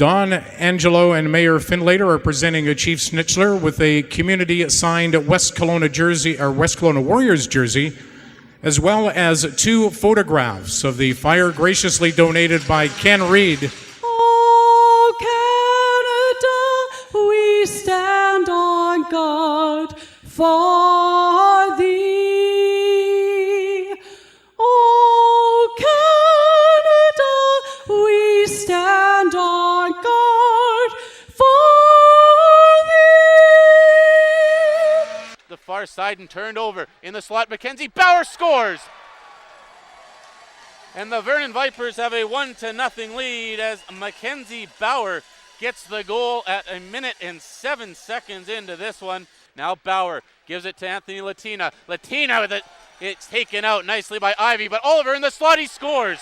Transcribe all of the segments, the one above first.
Don Angelo and Mayor Finlater are presenting a Chief Schnitzler with a community-signed West Kelowna Warriors jersey, as well as 2 photographs of the fire graciously donated by Ken Reed. Oh, Canada, we stand on guard for thee. Oh, Canada, we stand on guard for thee. The far side and turned over in the slot. Mackenzie Bauer scores. And the Vernon Vipers have a 1-0 lead as Mackenzie Bauer gets the goal at 1 minute and 7 seconds into this one. Now Bauer gives it to Anthony Latina. Latina with it. It's taken out nicely by Ivy, but Oliver in the slot, he scores.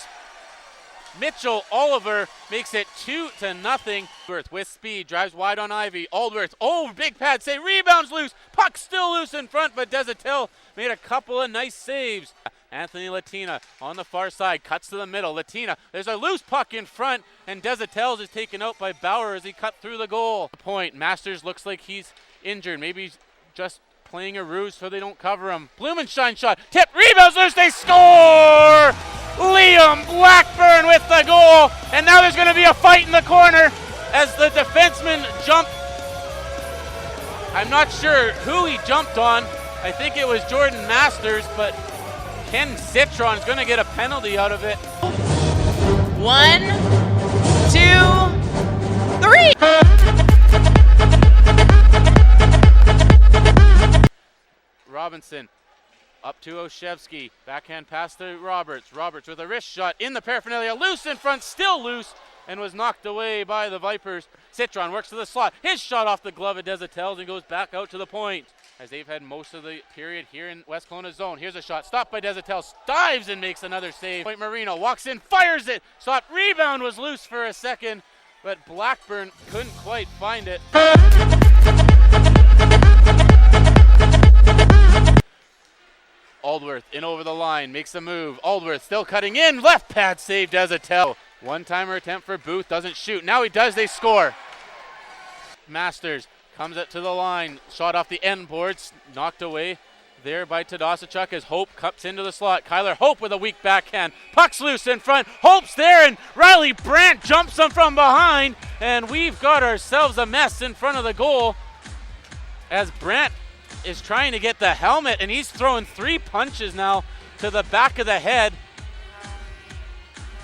Mitchell Oliver makes it 2-0. Aldworth with speed, drives wide on Ivy. Aldworth, oh, big pad save, rebounds loose. Puck still loose in front, but Desatel made a couple of nice saves. Anthony Latina on the far side, cuts to the middle. Latina, there's a loose puck in front, and Desatel is taken out by Bauer as he cut through the goal. Point, Masters looks like he's injured. Maybe he's just playing a ruse so they don't cover him. Blumenstein shot, tip, rebounds loose, they score! Liam Blackburn with the goal, and now there's going to be a fight in the corner as the defenseman jumped. I'm not sure who he jumped on. I think it was Jordan Masters, but Ken Citron is going to get a penalty out of it. 1, 2, 3. Robinson up to Oshevsky, backhand pass to Roberts. Roberts with a wrist shot in the paraphernalia, loose in front, still loose, and was knocked away by the Vipers. Citron works to the slot, his shot off the glove of Desatel and goes back out to the point. As they've had most of the period here in West Kelowna's zone. Here's a shot, stopped by Desatel, dives and makes another save. Point Marino walks in, fires it, shot, rebound was loose for a second, but Blackburn couldn't quite find it. Aldworth in over the line, makes a move. Aldworth still cutting in, left pad save, Desatel. One-timer attempt for Booth, doesn't shoot. Now he does, they score. Masters comes it to the line, shot off the end boards, knocked away there by Tadasachuk as Hope cups into the slot. Kyler Hope with a weak backhand. Puck's loose in front. Hope's there, and Riley Brandt jumps him from behind, and we've got ourselves a mess in front of the goal as Brandt is trying to get the helmet, and he's throwing 3 punches now to the back of the head.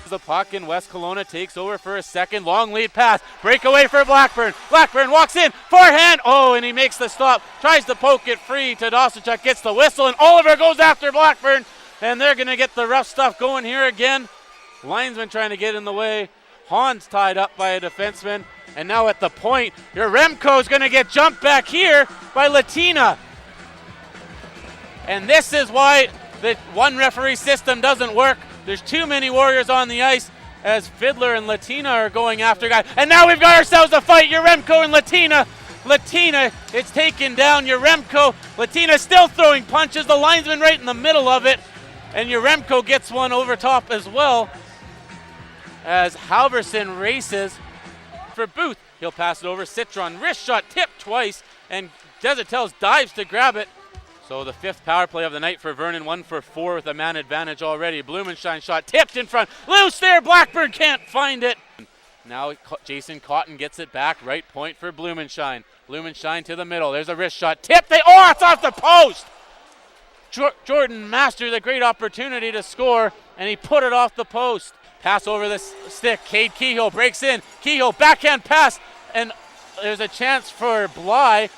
The puck in West Kelowna takes over for a second. Long lead pass. Breakaway for Blackburn. Blackburn walks in. Forehand. Oh, and he makes the stop. Tries to poke it free. Tadasachuk gets the whistle, and Oliver goes after Blackburn. And they're going to get the rough stuff going here again. Linesman trying to get in the way. Hahn's tied up by a defenseman. And now at the point, Yaremko is going to get jumped back here by Latina. And this is why the one referee system doesn't work. There's too many Warriors on the ice as Fiddler and Latina are going after guys. And now we've got ourselves a fight, Yaremko and Latina. Latina, it's taken down Yaremko. Latina still throwing punches. The linesman right in the middle of it. And Yaremko gets one over top as well as Halverson races for Booth. He'll pass it over. Citron, wrist shot, tipped twice, and Desatel dives to grab it. So the 5th power play of the night for Vernon, 1 for 4 with a man advantage already. Blumenstein shot tipped in front, loose there, Blackburn can't find it. Now Jason Cotton gets it back, right point for Blumenstein. Blumenstein to the middle, there's a wrist shot, tipped, it's off the post! Jordan Masters a great opportunity to score, and he put it off the post. Pass over the stick, Cade Kehoe breaks in, Kehoe backhand pass, and there's a chance for Bly.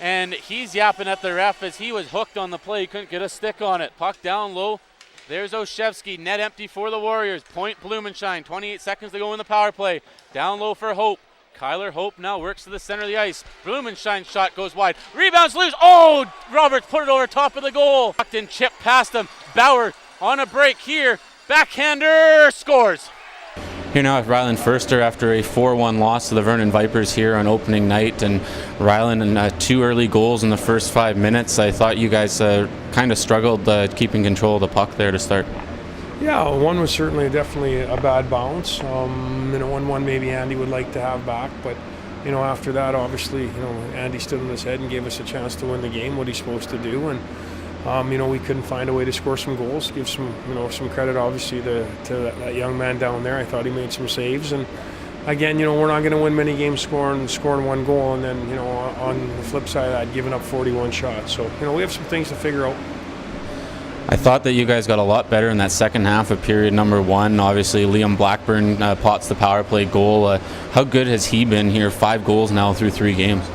And he's yapping at the ref as he was hooked on the play. He couldn't get a stick on it. Puck down low. There's Oshevsky. Net empty for the Warriors. Point Blumenstein. 28 seconds to go in the power play. Down low for Hope. Kyler Hope now works to the center of the ice. Blumenstein shot goes wide. Rebounds loose. Oh, Roberts put it over top of the goal. Tucked in chip past him. Bauer on a break here. Backhander scores. Here now with Ryland Furster after a 4-1 loss to the Vernon Vipers here on opening night, and Ryland and 2 early goals in the first 5 minutes. I thought you guys kind of struggled keeping control of the puck there to start. Yeah, one was certainly definitely a bad bounce. 1-1 maybe Andy would like to have back, but after that, obviously, Andy stood on his head and gave us a chance to win the game, what he's supposed to do, and we couldn't find a way to score some goals. Give some credit, obviously, to that young man down there. I thought he made some saves, and again, we're not going to win many games scoring one goal, and then on the flip side of that, giving up 41 shots. So we have some things to figure out. I thought that you guys got a lot better in that second half of period number 1. Obviously, Liam Blackburn pots the power play goal. How good has he been here? 5 goals now through 3 games.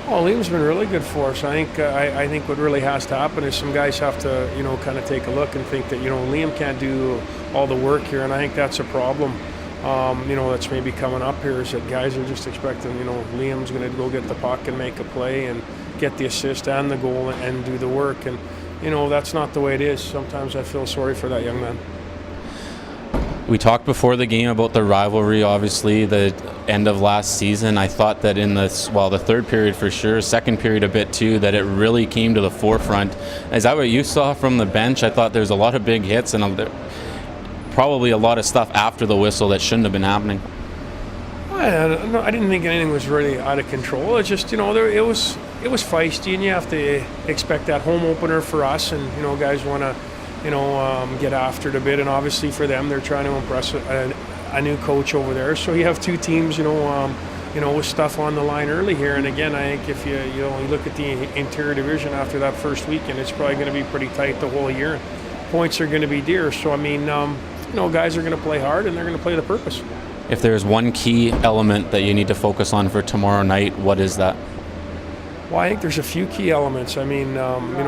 Well, Liam's been really good for us. I think what really has to happen is some guys have to kind of take a look and think that Liam can't do all the work here, and I think that's a problem. That's maybe coming up here is that guys are just expecting Liam's going to go get the puck and make a play and get the assist and the goal and do the work, and that's not the way it is. Sometimes I feel sorry for that young man. We talked before the game about the rivalry, obviously, the end of last season. I thought that in the third period for sure, second period a bit too, that it really came to the forefront. Is that what you saw from the bench? I thought there's a lot of big hits and probably a lot of stuff after the whistle that shouldn't have been happening. I didn't think anything was really out of control. It's just, it was feisty, and you have to expect that home opener for us, and guys want to get after it a bit, and obviously for them, they're trying to impress a new coach over there. So you have two teams, with stuff on the line early here. And again, I think if you look at the interior division after that first weekend, it's probably going to be pretty tight the whole year. Points are going to be dear. So I mean, guys are going to play hard, and they're going to play the purpose. If there's one key element that you need to focus on for tomorrow night, what is that? Well, I think there's a few key elements. I mean,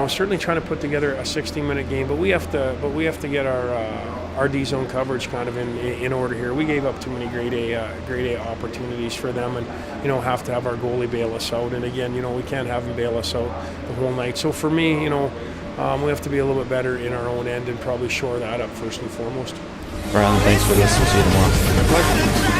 certainly trying to put together a 60-minute game, but we have to get our D zone coverage kind of in order here. We gave up too many grade A opportunities for them, and have to have our goalie bail us out. And again, we can't have him bail us out the whole night. So for me, we have to be a little bit better in our own end and probably shore that up first and foremost. Rylan, thanks for this. We'll see you tomorrow. My pleasure.